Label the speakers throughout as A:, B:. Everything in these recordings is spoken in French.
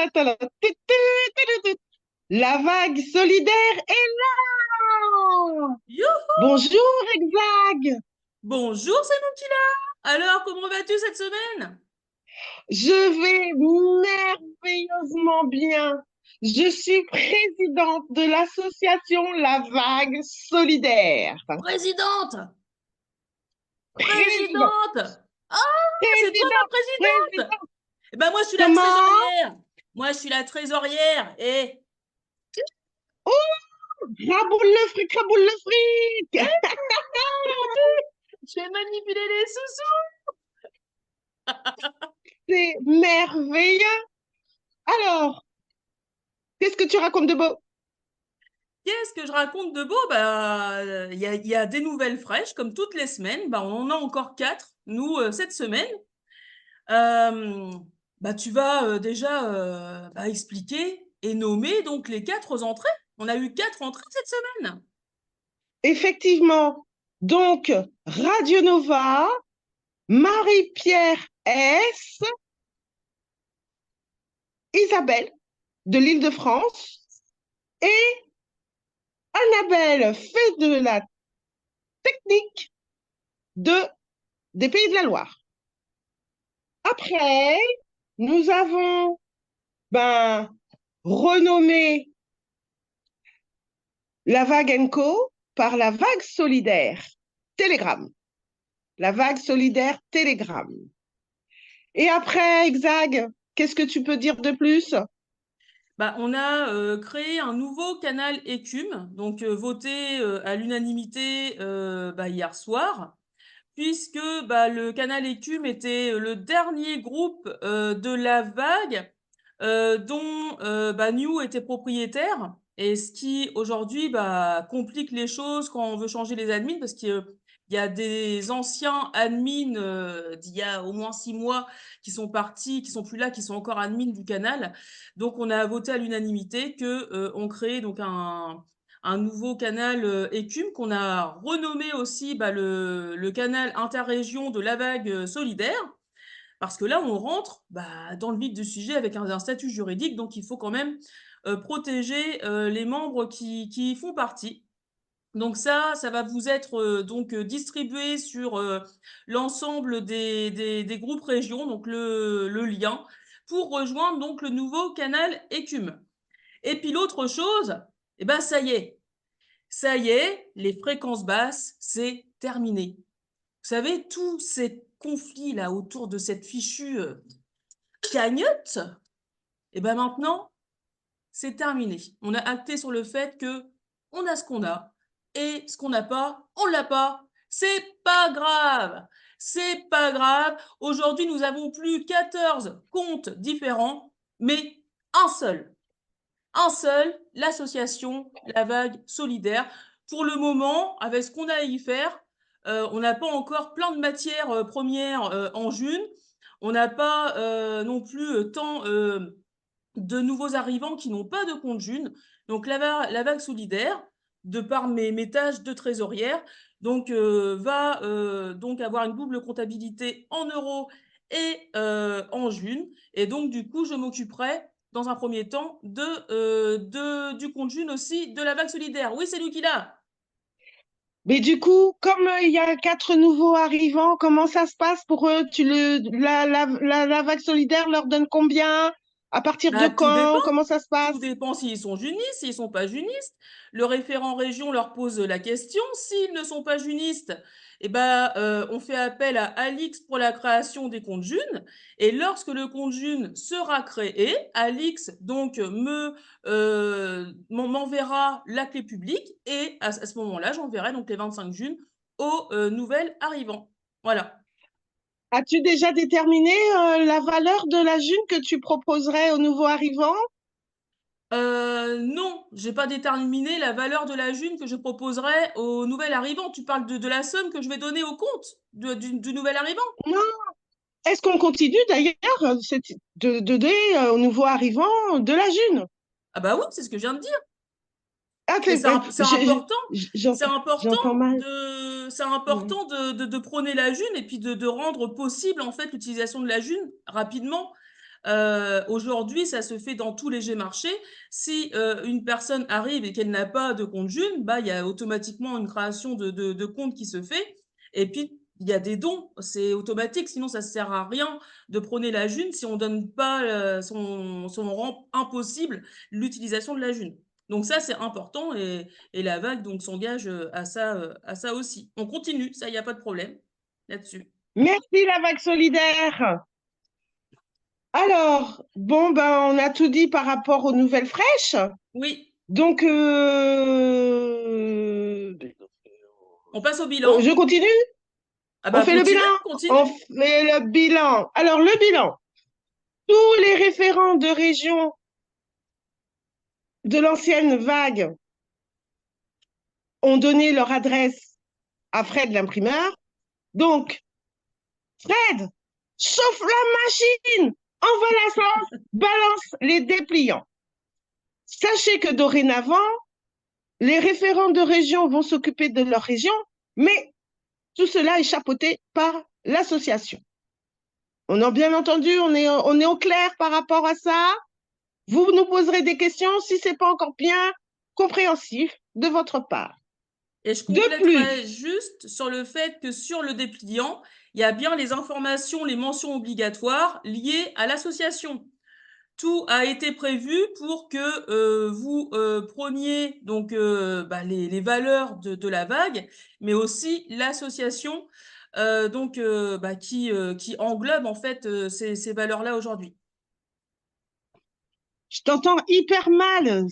A: tala, tala, tut, tut, tut, tut. La vague solidaire est là.
B: Youhou!
A: Bonjour, Exag.
B: Bonjour, c'est nous qui là. Alors, comment vas-tu cette semaine?
A: Je vais merveilleusement bien. Je suis présidente de l'association La Vague Solidaire.
B: Présidente!
A: Présidente,
B: Présidente! Ah, c'est toi ma
A: présidente,
B: présidente!
A: présidente.
B: Eh ben moi, je suis la
A: Comment?
B: trésorière. Moi, je suis la trésorière. Et
A: Oh, craboule le fric, craboule le fric.
B: je vais manipuler les sous-sous.
A: C'est merveilleux. Alors, qu'est-ce que tu racontes de beau?
B: Qu'est-ce que je raconte de beau? Bah, il y a des nouvelles fraîches, comme toutes les semaines. Bah, on en a encore 4, nous, cette semaine. Euh, Bah, tu vas déjà bah, expliquer et nommer donc les 4 entrées. On a eu 4 entrées cette semaine.
A: Effectivement, donc, Radio Nova, Marie-Pierre S, Isabelle de l'Île-de-France et Annabelle fait de la technique de, des Pays de la Loire. Après, nous avons ben, renommé la vague Co par la vague solidaire Telegram. La vague solidaire Telegram. Et après, Exag, qu'est-ce que tu peux dire de plus?
B: Bah, on a créé un nouveau canal Écume, donc voté à l'unanimité bah, hier soir, puisque bah, le canal Écume était le dernier groupe de la vague dont bah, New était propriétaire, et ce qui aujourd'hui bah, complique les choses quand on veut changer les admins, parce qu'il y a des anciens admins d'il y a au moins 6 mois qui sont partis, qui sont plus là, qui sont encore admins du canal. Donc on a voté à l'unanimité que on crée donc un nouveau canal Écume qu'on a renommé aussi bah, le canal interrégion de la vague solidaire. Parce que là, on rentre bah, dans le vif du sujet avec un statut juridique, donc il faut quand même protéger les membres qui y font partie. Donc ça va vous être donc distribué sur l'ensemble des groupes régions, donc le lien, pour rejoindre donc le nouveau canal Écume. Et puis l'autre chose, eh ben ça y est, les fréquences basses, c'est terminé. Vous savez, tous ces conflits là autour de cette fichue cagnotte, et ben maintenant, c'est terminé. On a acté sur le fait que on a ce qu'on a et ce qu'on n'a pas, on l'a pas. C'est pas grave. C'est pas grave. Aujourd'hui, nous avons plus 14 comptes différents, mais un seul. Un seul, l'association La Vague Solidaire. Pour le moment, avec ce qu'on a à y faire, on n'a pas encore plein de matières premières en June. On n'a pas non plus tant de nouveaux arrivants qui n'ont pas de compte June. Donc la vague solidaire, de par mes tâches de trésorière, donc va donc avoir une double comptabilité en euros et en June. Et donc du coup, je m'occuperai dans un premier temps du compte June aussi de la vague solidaire. Oui, c'est nous qui l'a.
A: Mais du coup, comme il y a 4 nouveaux arrivants, comment ça se passe pour eux? La vague solidaire leur donne combien? À partir de
B: Bah, tout dépend.
A: quand? Comment ça se
B: Tout
A: passe?
B: dépend s'ils sont junistes, s'ils sont pas junistes. Le référent région leur pose la question. S'ils ne sont pas junistes, eh ben, on fait appel à Alix pour la création des comptes June. Et lorsque le compte June sera créé, Alix donc m'enverra la clé publique et à ce moment-là, j'enverrai donc les 25 June aux nouvelles arrivants. Voilà.
A: As-tu déjà déterminé la valeur de la June que tu proposerais aux nouveaux arrivants?
B: Non, j'ai pas déterminé la valeur de la June que je proposerai au nouvel arrivant. Tu parles de la somme que je vais donner au compte du nouvel arrivant?
A: Non. Est-ce qu'on continue d'ailleurs de donner aux nouveaux arrivants de la June?
B: Ah bah oui, c'est ce que je viens de dire.
A: Ah,
B: Mais c'est important,
A: j'entends mal.
B: c'est
A: Ouais.
B: important de prôner la June et puis de rendre possible en fait l'utilisation de la June rapidement. Aujourd'hui, ça se fait dans tous les Gmarchés. Si une personne arrive et qu'elle n'a pas de compte June, bah, il y a automatiquement une création de compte qui se fait. Et puis, il y a des dons, c'est automatique, sinon ça ne sert à rien de prôner la June si on ne donne pas, si on rend impossible l'utilisation de la June. Donc ça, c'est important et la vague donc s'engage à ça aussi. On continue, ça, il n'y a pas de problème là-dessus.
A: Merci la vague solidaire. Alors, bon, ben, on a tout dit par rapport aux nouvelles fraîches.
B: Oui,
A: Donc,
B: on passe au bilan.
A: je continue?
B: Ah
A: On
B: bah
A: fait le bilan?
B: continue, continue.
A: On fait le bilan. Alors, le bilan. Tous les référents de région de l'ancienne vague ont donné leur adresse à Fred l'imprimeur. Donc, Fred, chauffe la machine, envoie la sauce, balance les dépliants. Sachez que dorénavant, les référents de région vont s'occuper de leur région, mais tout cela est chapeauté par l'association. On a bien entendu, on est au clair par rapport à ça. Vous nous poserez des questions si ce n'est pas encore bien compréhensif de votre part.
B: Et je
A: De plus,
B: compléterai juste sur le fait que sur le dépliant, il y a bien les informations, les mentions obligatoires liées à l'association. Tout a été prévu pour que vous preniez donc bah, les valeurs de la vague, mais aussi l'association bah, qui englobe en fait ces valeurs-là aujourd'hui.
A: je t'entends hyper mal,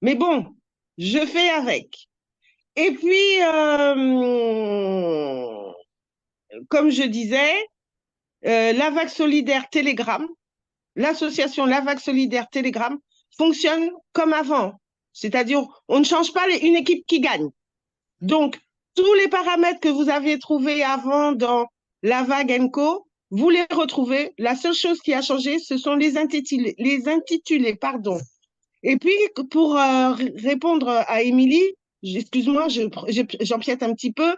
A: mais bon, je fais avec. Et puis, comme je disais, la vague solidaire Telegram, l'association La Vague Solidaire Telegram fonctionne comme avant. C'est-à-dire, on ne change pas une équipe qui gagne. Donc, tous les paramètres que vous aviez trouvés avant dans la vague ENCO, vous les retrouvez. La seule chose qui a changé, ce sont les intitulés. Pardon. Et puis, pour répondre à Émilie, excuse-moi, j'empiète un petit peu.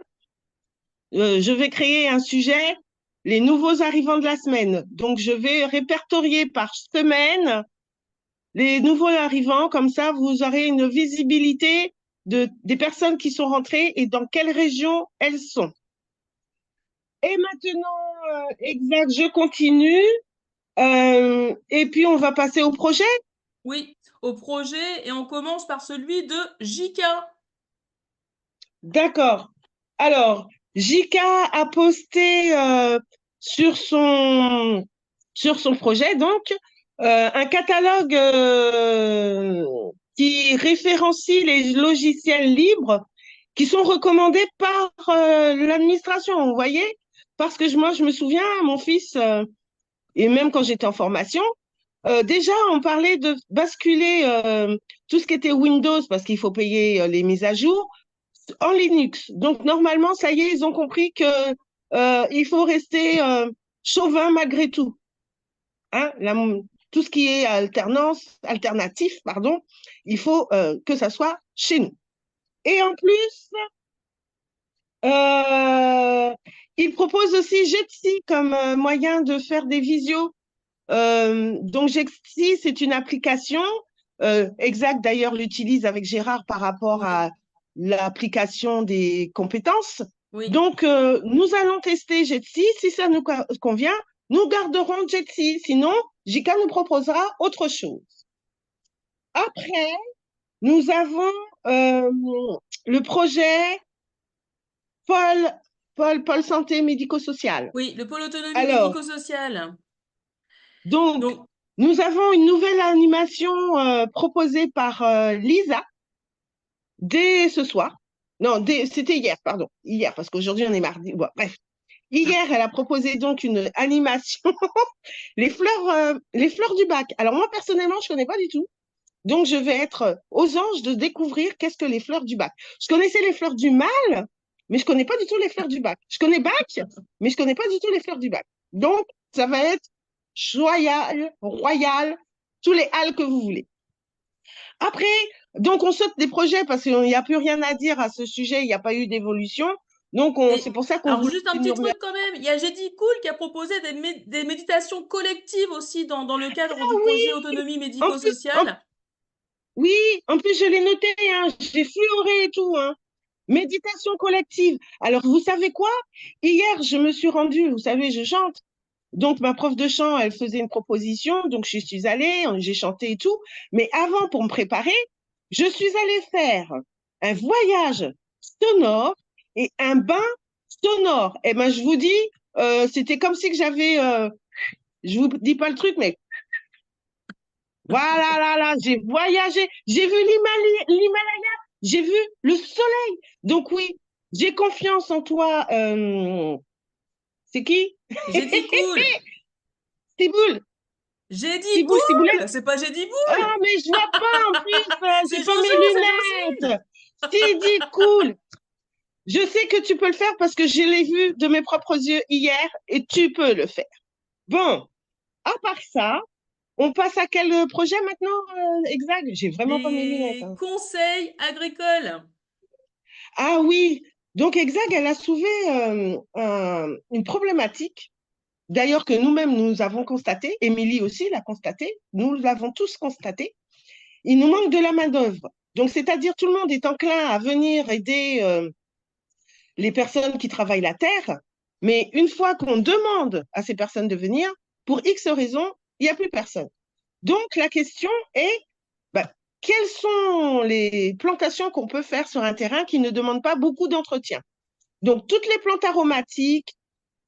A: Je vais créer un sujet, les nouveaux arrivants de la semaine. Donc, je vais répertorier par semaine les nouveaux arrivants. Comme ça, vous aurez une visibilité des personnes qui sont rentrées et dans quelle région elles sont. Et maintenant, exact, je continue. Et puis, on va passer au projet.
B: Oui, au projet, et on commence par celui de Jika.
A: D'accord. Alors, Jika a posté sur son projet, donc, un catalogue qui référencie les logiciels libres qui sont recommandés par l'administration, vous voyez? Parce que moi, je me souviens, mon fils, et même quand j'étais en formation, déjà, on parlait de basculer tout ce qui était Windows, parce qu'il faut payer les mises à jour, en Linux. Donc, normalement, ça y est, ils ont compris que il faut rester chauvin malgré tout. Hein, tout ce qui est alternatif, pardon, il faut que ça soit chez nous. Et en plus, euh, ils proposent aussi Jitsi comme moyen de faire des visios. Donc, Jitsi, c'est une application. Exact, d'ailleurs, l'utilise avec Gérard par rapport
B: Oui,
A: à l'application des compétences.
B: oui.
A: Donc, nous allons tester Jitsi. Si ça nous convient, nous garderons Jitsi. Sinon, Jika nous proposera autre chose. Après, nous avons le projet Pôle Santé Médico-Social.
B: Oui, le pôle autonomie
A: Alors,
B: médico-sociale.
A: donc,
B: Donc,
A: nous avons une nouvelle animation proposée par Lisa dès ce soir. Non, c'était hier, pardon. Hier, parce qu'aujourd'hui, on est mardi. Bon, bref. Hier, elle a proposé donc une animation, les fleurs du bac. Alors moi, personnellement, je ne connais pas du tout. Donc, je vais être aux anges de découvrir qu'est-ce que les fleurs du bac. Je connaissais les fleurs du mal, mais je ne connais pas du tout les fleurs du bac. Je connais bac, mais je ne connais pas du tout les fleurs du bac. Donc, ça va être joyal, royal, tous les halles que vous voulez. Après, donc on saute des projets parce qu'il n'y a plus rien à dire à ce sujet, il n'y a pas eu d'évolution. Donc,
B: Et
A: c'est pour ça qu'on
B: alors,
A: voulait
B: juste un petit
A: venir.
B: truc quand même, il y a J'ai dit cool qui a proposé des méditations collectives aussi dans le cadre
A: Ah
B: du projet
A: oui,
B: autonomie
A: en plus,
B: médico-sociale.
A: oui, en plus, je l'ai noté, hein, j'ai fleuré et tout, hein. Méditation collective. Alors, vous savez quoi? Hier, je me suis rendue, vous savez, je chante. Donc, ma prof de chant, elle faisait une proposition, donc je suis allée, j'ai chanté et tout. Mais avant, pour me préparer, je suis allée faire un voyage sonore et un bain sonore. Et ben, je vous dis, c'était comme si que j'avais, je vous dis pas le truc, mais voilà, là, là, j'ai voyagé, j'ai vu l'Himalaya, j'ai vu le soleil. Donc oui, j'ai confiance en toi. C'est qui?
B: J'ai dit cool.
A: Ciboule,
B: J'ai dit
A: Ciboule, Ciboulette.
B: cool. C'est pas j'ai dit
A: Ah,
B: boule.
A: mais je vois pas en plus,
B: C'est
A: j'ai pas
B: Jojo,
A: mes
B: c'est Jocelyne.
A: lunettes. Sidi, cool. Je sais que tu peux le faire parce que je l'ai vu de mes propres yeux hier et tu peux le faire. Bon, à part ça, on passe à quel projet maintenant, exact? J'ai vraiment pas mes lunettes,
B: Les
A: hein.
B: conseils agricoles.
A: Ah oui, donc Exag, elle a soulevé une problématique, d'ailleurs que nous-mêmes nous avons constaté, Émilie aussi l'a constaté, nous l'avons tous constaté, il nous manque de la main-d'œuvre. Donc, c'est-à-dire tout le monde est enclin à venir aider les personnes qui travaillent la terre, mais une fois qu'on demande à ces personnes de venir, pour X raisons, il n'y a plus personne. Donc, la question est, bah, quelles sont les plantations qu'on peut faire sur un terrain qui ne demande pas beaucoup d'entretien? Donc, toutes les plantes aromatiques,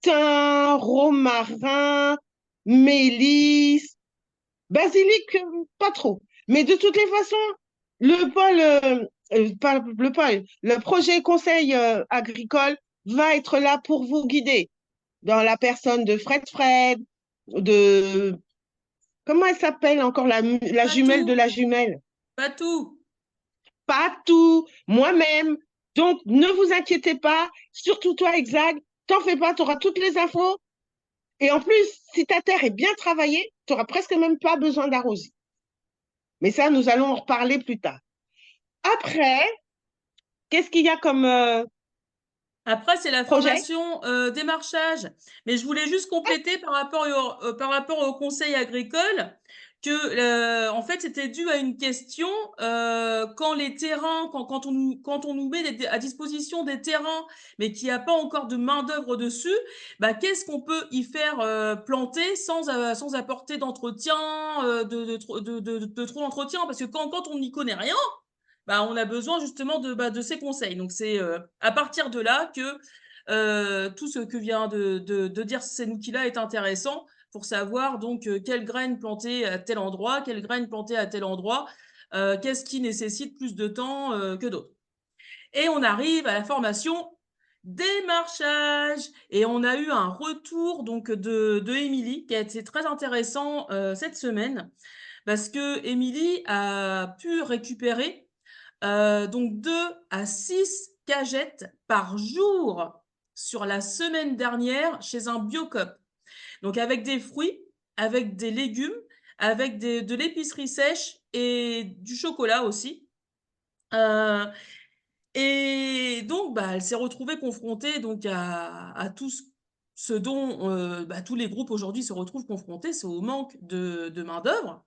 A: thym, romarin, mélisse, basilic, pas trop. Mais de toutes les façons, pas le pôle, le projet conseil agricole va être là pour vous guider dans la personne de Fred, de, comment elle s'appelle encore, la
B: Pas
A: jumelle de
B: tout.
A: la jumelle?
B: Pas tout.
A: Pas tout, moi-même. Donc, ne vous inquiétez pas, surtout toi, Exag, t'en fais pas, tu auras toutes les infos. Et en plus, si ta terre est bien travaillée, tu n'auras presque même pas besoin d'arroser. Mais ça, nous allons en reparler plus tard. Après, qu'est-ce qu'il y a comme
B: Après, c'est la
A: projet?
B: formation démarchage. Mais je voulais juste compléter par rapport au conseil agricole que, en fait, c'était dû à une question quand les terrains, quand on nous met à disposition des terrains, mais qu'il n'y a pas encore de main-d'œuvre dessus, bah, qu'est-ce qu'on peut y faire planter sans apporter d'entretien, de trop d'entretien? Parce que quand on n'y connaît rien, bah, on a besoin justement de ces conseils. Donc c'est à partir de là que tout ce que vient de dire Senouki-là est intéressant pour savoir donc quelles graines planter à tel endroit, quelles graines planter à tel endroit, qu'est-ce qui nécessite plus de temps que d'autres. Et on arrive à la formation démarchage. Et on a eu un retour donc de Émilie qui a été très intéressant cette semaine parce que Émilie a pu récupérer donc 2 à 6 cagettes par jour sur la semaine dernière chez un Biocoop. Donc avec des fruits, avec des légumes, avec de l'épicerie sèche et du chocolat aussi. Euh, et donc, bah, elle s'est retrouvée confrontée donc à tout ce dont bah, tous les groupes aujourd'hui se retrouvent confrontés, c'est au manque de main-d'œuvre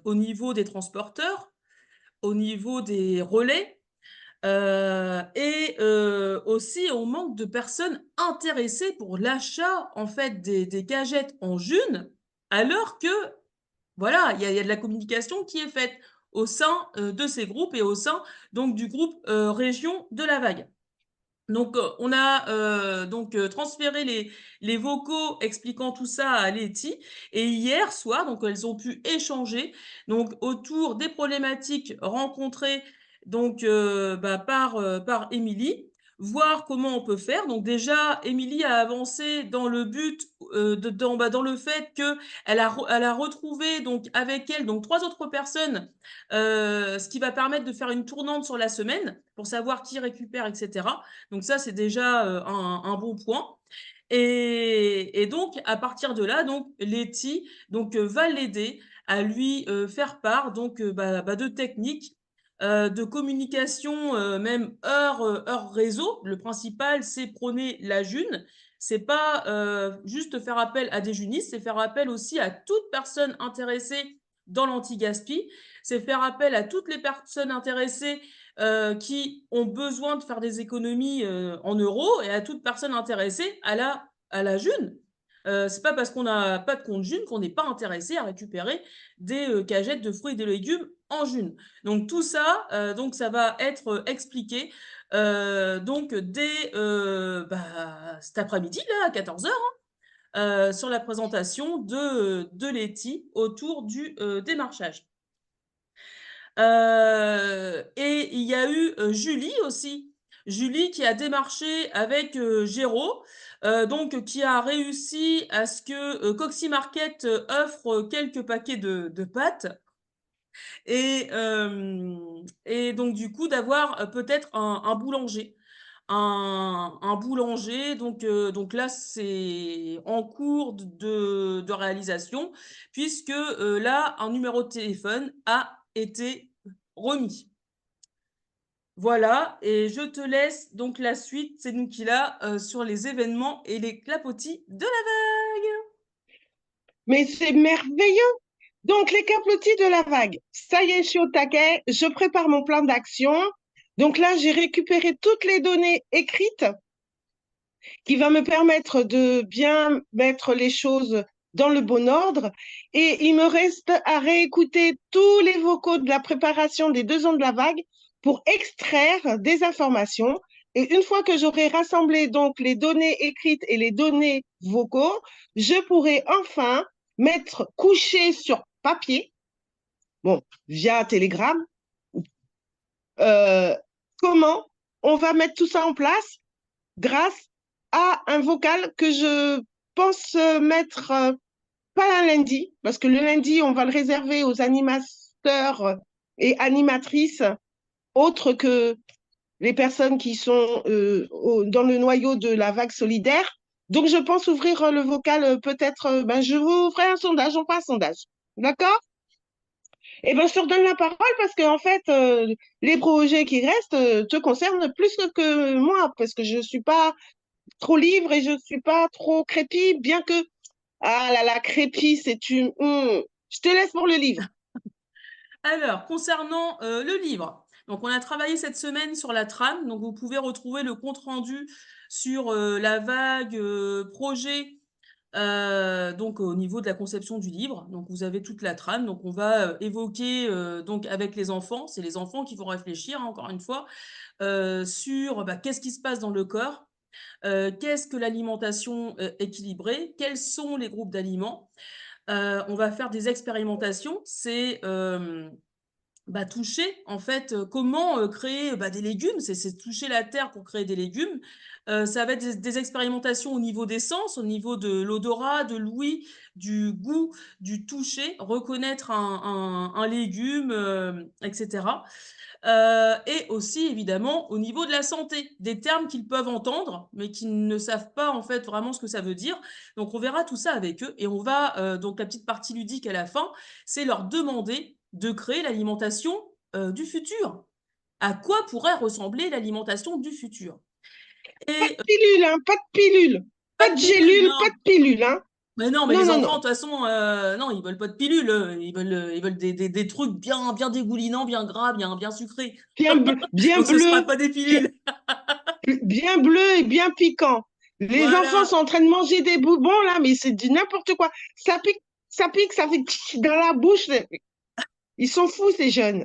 B: au niveau des transporteurs, au niveau des relais, et aussi on manque de personnes intéressées pour l'achat en fait des cagettes en june, alors que voilà, il y a de la communication qui est faite au sein de ces groupes et au sein donc du groupe région de la vague. Donc, on a donc transféré les vocaux expliquant tout ça à Letty. Et hier soir, donc elles ont pu échanger donc autour des problématiques rencontrées donc bah, par Émilie, voir comment on peut faire. Donc déjà, Émilie a avancé dans le but dans le fait que elle a retrouvé donc avec elle donc 3 autres personnes, ce qui va permettre de faire une tournante sur la semaine pour savoir qui récupère, etc. Donc ça, c'est déjà un bon point. Et donc, à partir de là, donc Letty donc va l'aider à lui faire part donc de techniques de communication, même heure réseau. Le principal, c'est prôner la june. C'est pas juste faire appel à des junistes, c'est faire appel aussi à toute personne intéressée dans l'anti-gaspi. C'est faire appel à toutes les personnes intéressées qui ont besoin de faire des économies en euros et à toute personne intéressée à la june. C'est pas parce qu'on n'a pas de compte june qu'on n'est pas intéressé à récupérer des cagettes de fruits et de légumes en june. Donc tout ça, donc ça va être expliqué donc dès cet après-midi là à 14h sur la présentation de Letty autour du démarchage. Et il y a eu Julie aussi. Julie qui a démarché avec Géraud, donc qui a réussi à ce que Coxy Market offre quelques paquets de pâtes. Et donc du coup d'avoir peut-être un boulanger. Un boulanger, donc là c'est en cours de réalisation, puisque là un numéro de téléphone a été remis. Voilà, et je te laisse donc la suite, c'est nous qui l'a sur les événements et les clapotis de la vague.
A: Mais c'est merveilleux. Donc, les clapotis de la vague. Ça y est, je suis au taquet. Je prépare mon plan d'action. Donc là, j'ai récupéré toutes les données écrites qui va me permettre de bien mettre les choses dans le bon ordre. Et il me reste à réécouter tous les vocaux de la préparation des 2 ans de la vague pour extraire des informations. Et une fois que j'aurai rassemblé donc les données écrites et les données vocaux, je pourrai enfin mettre couché sur papier, bon, via Telegram, euh, comment on va mettre tout ça en place grâce à un vocal que je pense mettre pas un lundi, parce que le lundi, on va le réserver aux animateurs et animatrices autres que les personnes qui sont dans le noyau de la vague solidaire. Donc, je pense ouvrir le vocal peut-être, ben, je vous ferai un sondage, on fera un sondage. D'accord? Eh ben, je te redonne la parole parce que, en fait, les projets qui restent te concernent plus que moi, parce que je ne suis pas trop libre et je suis pas trop crépi, bien que, ah là là, crépi, c'est une... Je te laisse pour le livre.
B: Alors, concernant le livre, donc on a travaillé cette semaine sur la trame, donc vous pouvez retrouver le compte-rendu sur la vague projet, donc au niveau de la conception du livre. Donc vous avez toute la trame, donc on va évoquer donc avec les enfants, c'est les enfants qui vont réfléchir, hein, encore une fois, sur qu'est-ce qui se passe dans le corps, qu'est-ce que l'alimentation équilibrée, quels sont les groupes d'aliments. On va faire des expérimentations, c'est toucher en fait comment créer des légumes, c'est toucher la terre pour créer des légumes. Ça va être des expérimentations au niveau des sens, au niveau de l'odorat, de l'ouïe, du goût, du toucher, reconnaître un légume, etc. Et aussi évidemment au niveau de la santé, des termes qu'ils peuvent entendre mais qu'ils ne savent pas en fait vraiment ce que ça veut dire. Donc on verra tout ça avec eux et on va donc la petite partie ludique à la fin, c'est leur demander de créer l'alimentation du futur. À quoi pourrait ressembler l'alimentation du futur?
A: Pas de
B: Et
A: pilule, hein, pas de pilule.
B: pas
A: Pas
B: de
A: de
B: pilule,
A: gélule, pas
B: non.
A: de pilule, hein.
B: Mais non, mais
A: Non,
B: les
A: non,
B: enfants, de
A: non.
B: toute façon, non, ils veulent pas de pilule. Ils veulent des trucs bien dégoulinants, bien gras, bien sucrés.
A: Bien
B: Donc ce sera
A: bleu,
B: pas des
A: bien,
B: pilules.
A: bien bleu et bien piquant. Les enfants
B: Voilà.
A: sont en train de manger des bonbons, là, mais c'est du n'importe quoi. Ça pique, ça fait dans la bouche. Ils sont fous, ces jeunes.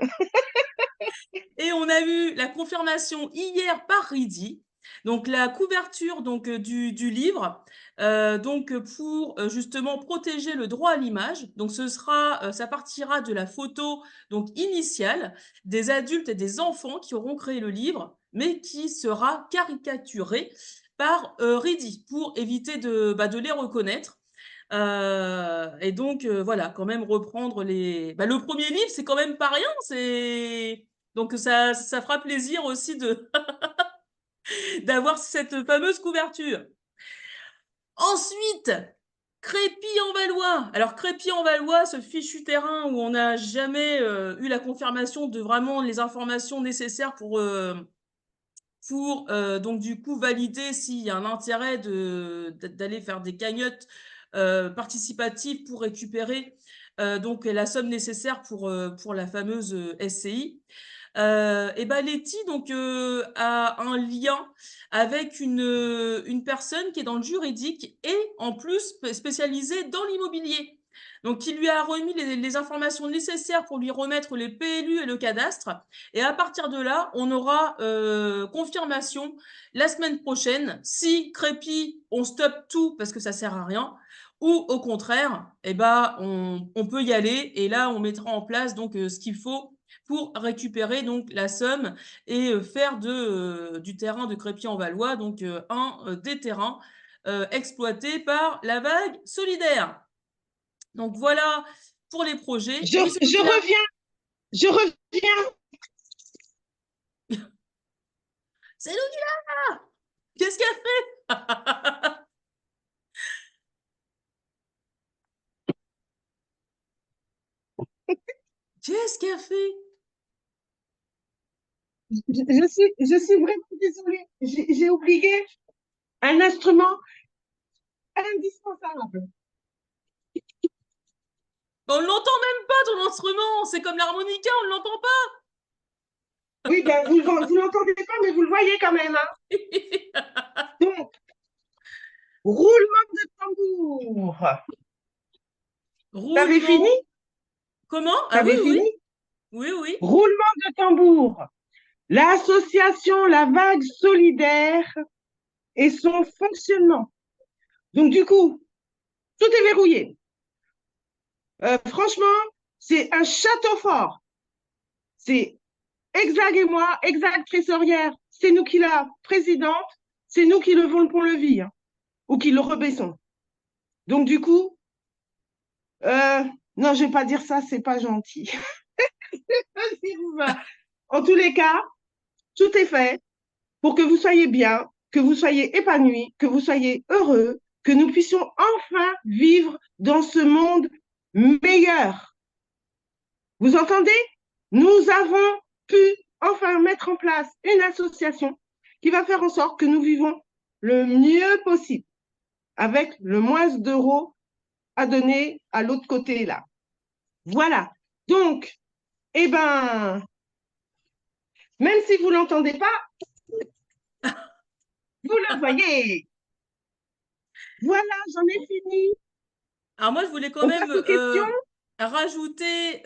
B: Et on a eu la confirmation hier par Ridi, donc la couverture donc du livre, donc pour justement protéger le droit à l'image. Donc ce sera, ça partira de la photo donc initiale des adultes et des enfants qui auront créé le livre, mais qui sera caricaturé par Ridi pour éviter de les reconnaître. Et donc voilà, quand même reprendre le premier livre, c'est quand même pas rien, c'est donc ça fera plaisir aussi de d'avoir cette fameuse couverture. Ensuite, Crépy-en-Valois. Alors, Crépy-en-Valois, ce fichu terrain où on n'a jamais eu la confirmation de vraiment les informations nécessaires pour donc du coup valider s'il y a un intérêt d'aller faire des cagnottes participatives pour récupérer donc la somme nécessaire pour la fameuse SCI. Et ben Letty donc a un lien avec une personne qui est dans le juridique et en plus spécialisée dans l'immobilier. Donc, qui lui a remis les informations nécessaires pour lui remettre les PLU et le cadastre. Et à partir de là, on aura confirmation la semaine prochaine si Crépy, on stoppe tout parce que ça sert à rien, ou au contraire, eh ben, on peut y aller et là, on mettra en place donc ce qu'il faut pour récupérer donc la somme et faire du terrain de Crépy-en-Valois donc un des terrains exploités par la vague solidaire. Donc voilà pour les projets.
A: Je
B: Oui, c'est nous qui l'a.
A: je reviens.
B: C'est nous qui l'a. Qu'est-ce qu'elle fait? Qu'est-ce qu'elle fait?
A: Je suis vraiment désolée. J'ai oublié un instrument indispensable.
B: On ne l'entend même pas ton instrument. C'est comme l'harmonica, on ne l'entend pas.
A: Oui, ben, vous ne l'entendez pas, mais vous le voyez quand même. Hein. Donc, roulement de tambour. T'avais fini?
B: Roulement. Comment? Ah oui,
A: T'avais
B: oui.
A: fini?
B: Oui, oui.
A: Roulement de tambour. L'association La Vague Solidaire et son fonctionnement. Donc, du coup, tout est verrouillé. Franchement, c'est un château fort. C'est Exag et moi, Exag trésorière, c'est nous qui la présidente, c'est nous qui levons le pont-levis, hein, ou qui le rebaissons. Donc, du coup, non, je ne vais pas dire ça, c'est pas gentil. En tous les cas, tout est fait pour que vous soyez bien, que vous soyez épanouis, que vous soyez heureux, que nous puissions enfin vivre dans ce monde meilleur. Vous entendez? Nous avons pu enfin mettre en place une association qui va faire en sorte que nous vivons le mieux possible, avec le moins d'euros à donner à l'autre côté là. Voilà. Donc, eh ben, même si vous ne l'entendez pas, vous le voyez. Voilà, j'en ai fini.
B: Alors moi, je voulais quand
A: On
B: même
A: passe aux questions.
B: rajouter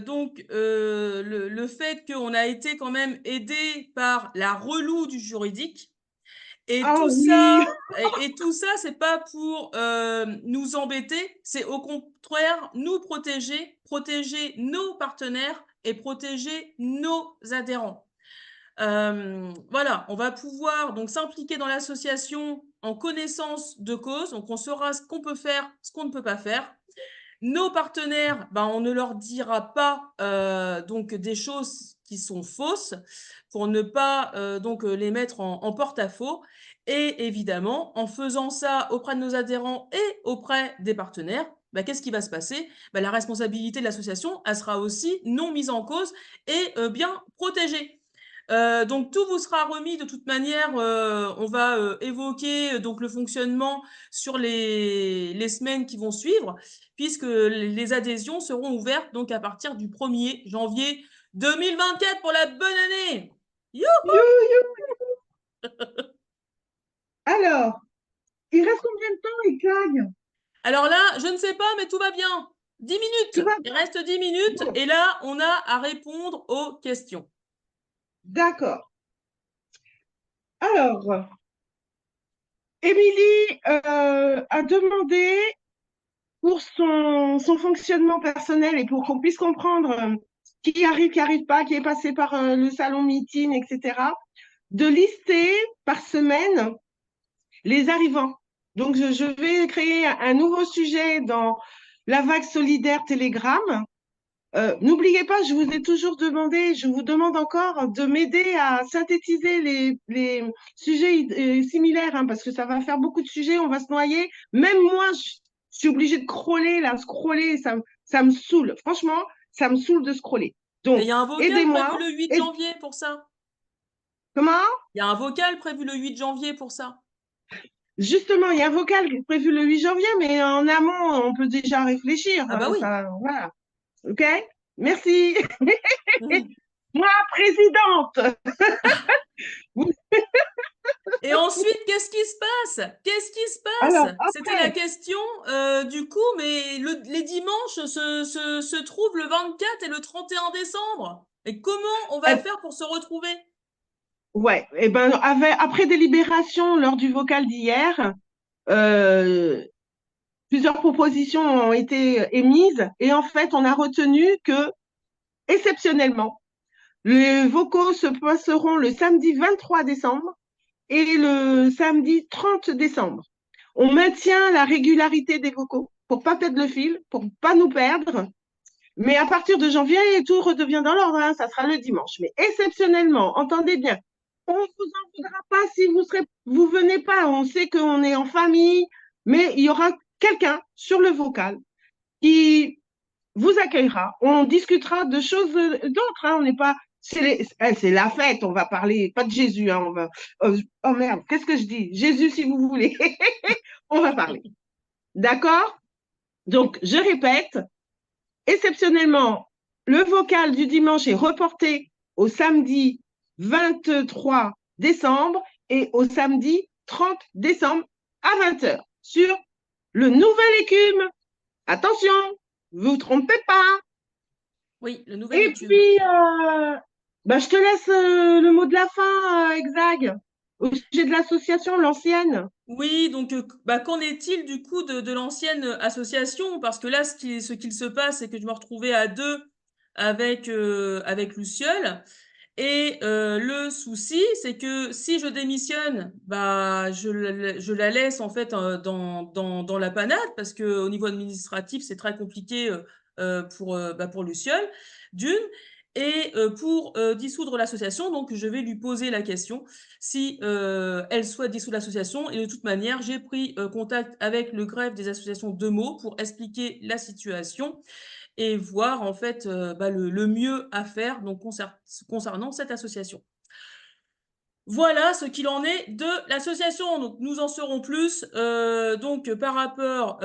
B: donc le fait qu'on a été quand même aidé par la reloue du juridique. Et
A: Ah
B: tout
A: oui,
B: ça, et tout ça, c'est pas pour nous embêter, c'est au contraire nous protéger, protéger nos partenaires et protéger nos adhérents. Voilà, on va pouvoir donc s'impliquer dans l'association en connaissance de cause, donc on saura ce qu'on peut faire, ce qu'on ne peut pas faire. Nos partenaires, ben, on ne leur dira pas donc des choses qui sont fausses pour ne pas donc les mettre en porte-à-faux. Et évidemment, en faisant ça auprès de nos adhérents et auprès des partenaires, ben, qu'est-ce qui va se passer? Ben, la responsabilité de l'association, elle sera aussi non mise en cause et bien protégée. Donc tout vous sera remis de toute manière. On va évoquer donc le fonctionnement sur les semaines qui vont suivre, puisque les adhésions seront ouvertes donc à partir du 1er janvier 2024 pour la bonne année. Youhou.
A: you, you. Alors, il reste combien de temps, Iclag?
B: Alors là, je ne sais pas, mais tout va bien. 10
A: Tout
B: minutes.
A: va
B: Il
A: bien.
B: reste 10 minutes
A: Bon,
B: et là, on a à répondre aux questions.
A: d'accord. Alors, Émilie a demandé pour son fonctionnement personnel et pour qu'on puisse comprendre qui arrive pas, qui est passé par le salon meeting, etc., de lister par semaine les arrivants. Donc, je vais créer un nouveau sujet dans la vague solidaire Telegram. N'oubliez pas, je vous ai toujours demandé, je vous demande encore de m'aider à synthétiser les sujets similaires, hein, parce que ça va faire beaucoup de sujets, on va se noyer. Même moi, Je suis obligée de scroller, ça me saoule. Franchement, ça me saoule de scroller.
B: Et il
A: Donc,
B: y a un vocal prévu
A: aidez-moi.
B: le 8 janvier pour ça.
A: Comment?
B: Il y a un vocal prévu le 8 janvier pour ça.
A: Justement, il y a un vocal qui est prévu le 8 janvier, mais en amont, on peut déjà réfléchir.
B: Ah bah oui.
A: Ça, voilà. OK? Merci.
B: Mmh.
A: Moi, présidente.
B: Et ensuite, qu'est-ce qui se passe? Qu'est-ce qui se
A: Alors,
B: passe? C'était la
A: après,
B: question du coup, mais les dimanches se trouvent le 24 et le 31 décembre. Et comment on va
A: eh,
B: faire pour se retrouver?
A: ouais, eh ben, après délibération lors du vocal d'hier, euh, plusieurs propositions ont été émises et en fait, on a retenu que, exceptionnellement, les vocaux se passeront le samedi 23 décembre et le samedi 30 décembre. On maintient la régularité des vocaux pour pas perdre le fil, pour pas nous perdre. Mais à partir de janvier, tout redevient dans l'ordre, hein, ça sera le dimanche. Mais exceptionnellement, entendez bien, on ne vous en voudra pas si vous venez pas. On sait qu'on est en famille, mais il y aura quelqu'un sur le vocal qui vous accueillera. On discutera de choses d'autres. Hein, on n'est pas, c'est la fête. On va parler pas de Jésus. Hein, oh merde, qu'est-ce que je dis? Jésus, si vous voulez. On va parler. D'accord? Donc, je répète, exceptionnellement, le vocal du dimanche est reporté au samedi 23 décembre et au samedi 30 décembre à 20h sur le nouvel écume. Attention, vous vous trompez pas.
B: Oui, le nouvel
A: Et
B: écume.
A: puis, je te laisse le mot de la fin, Exag, au sujet de l'association, l'ancienne.
B: Oui, donc qu'en est-il du coup de l'ancienne association? Parce que là, ce qu'il se passe, c'est que je me retrouvais à deux avec Luciole. Et le souci, c'est que si je démissionne, bah je la laisse en fait dans la panade parce que au niveau administratif, c'est très compliqué pour Luciole, d'une. Et pour dissoudre l'association, donc je vais lui poser la question si elle souhaite dissoudre l'association. Et de toute manière, j'ai pris contact avec le greffe des associations de Meaux pour expliquer la situation et voir en fait le mieux à faire donc concernant cette association. Voilà ce qu'il en est de l'association. Donc nous en saurons plus donc par rapport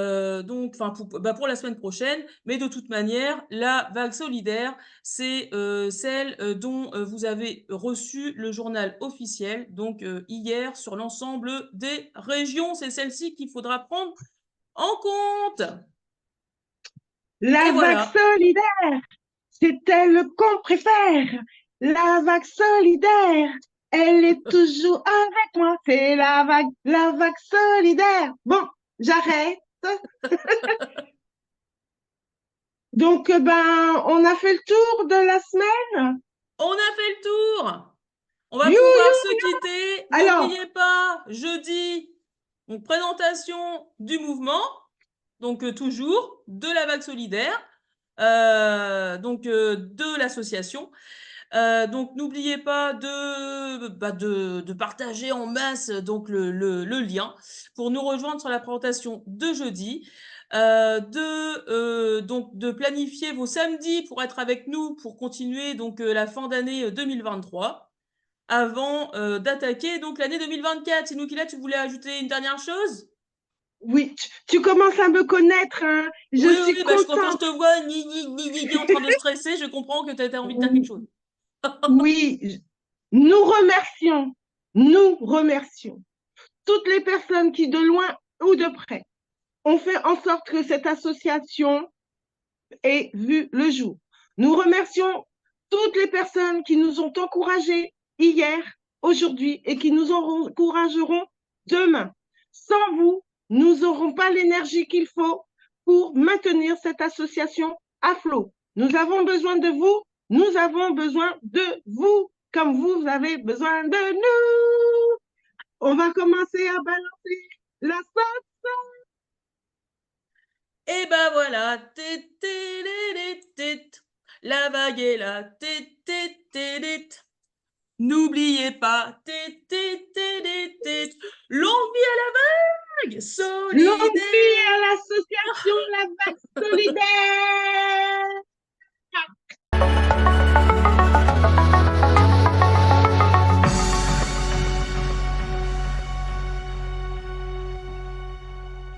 B: donc enfin pour la semaine prochaine, mais de toute manière la vague solidaire c'est celle dont vous avez reçu le journal officiel donc hier sur l'ensemble des régions. C'est celle-ci qu'il faudra prendre en compte. Et
A: La vague
B: voilà.
A: solidaire, c'est elle qu'on préfère. La vague solidaire, elle est toujours avec moi. C'est la vague solidaire. Bon, j'arrête. Donc, on a fait le tour de la semaine.
B: On a fait le tour. On va
A: You,
B: pouvoir se
A: you.
B: quitter.
A: Alors,
B: N'oubliez pas, jeudi, donc présentation du mouvement, donc toujours de la vague solidaire, donc de l'association. Donc n'oubliez pas de partager en masse donc le lien pour nous rejoindre sur la présentation de jeudi. Donc de planifier vos samedis pour être avec nous pour continuer donc la fin d'année 2023 avant d'attaquer donc l'année 2024. Sinukila, tu voulais ajouter une dernière chose?
A: oui, tu commences à me connaître, hein. Je
B: Oui, oui,
A: suis
B: oui, bah, quand je te
A: contente.
B: vois ni en train de stresser, je comprends que tu as envie de dire quelque chose.
A: Oui, nous remercions toutes les personnes qui, de loin ou de près, ont fait en sorte que cette association ait vu le jour. Nous remercions toutes les personnes qui nous ont encouragés hier, aujourd'hui et qui nous encourageront demain. Sans vous, nous n'aurons pas l'énergie qu'il faut pour maintenir cette association à flot. Nous avons besoin de vous, nous avons besoin de vous, comme vous avez besoin de nous. On va commencer à balancer la sauce.
B: Et ben voilà, la vague est là, n'oubliez pas, longue vie à la vague. vague solidaire.
A: Non plus à l'association La Vague Solidaire.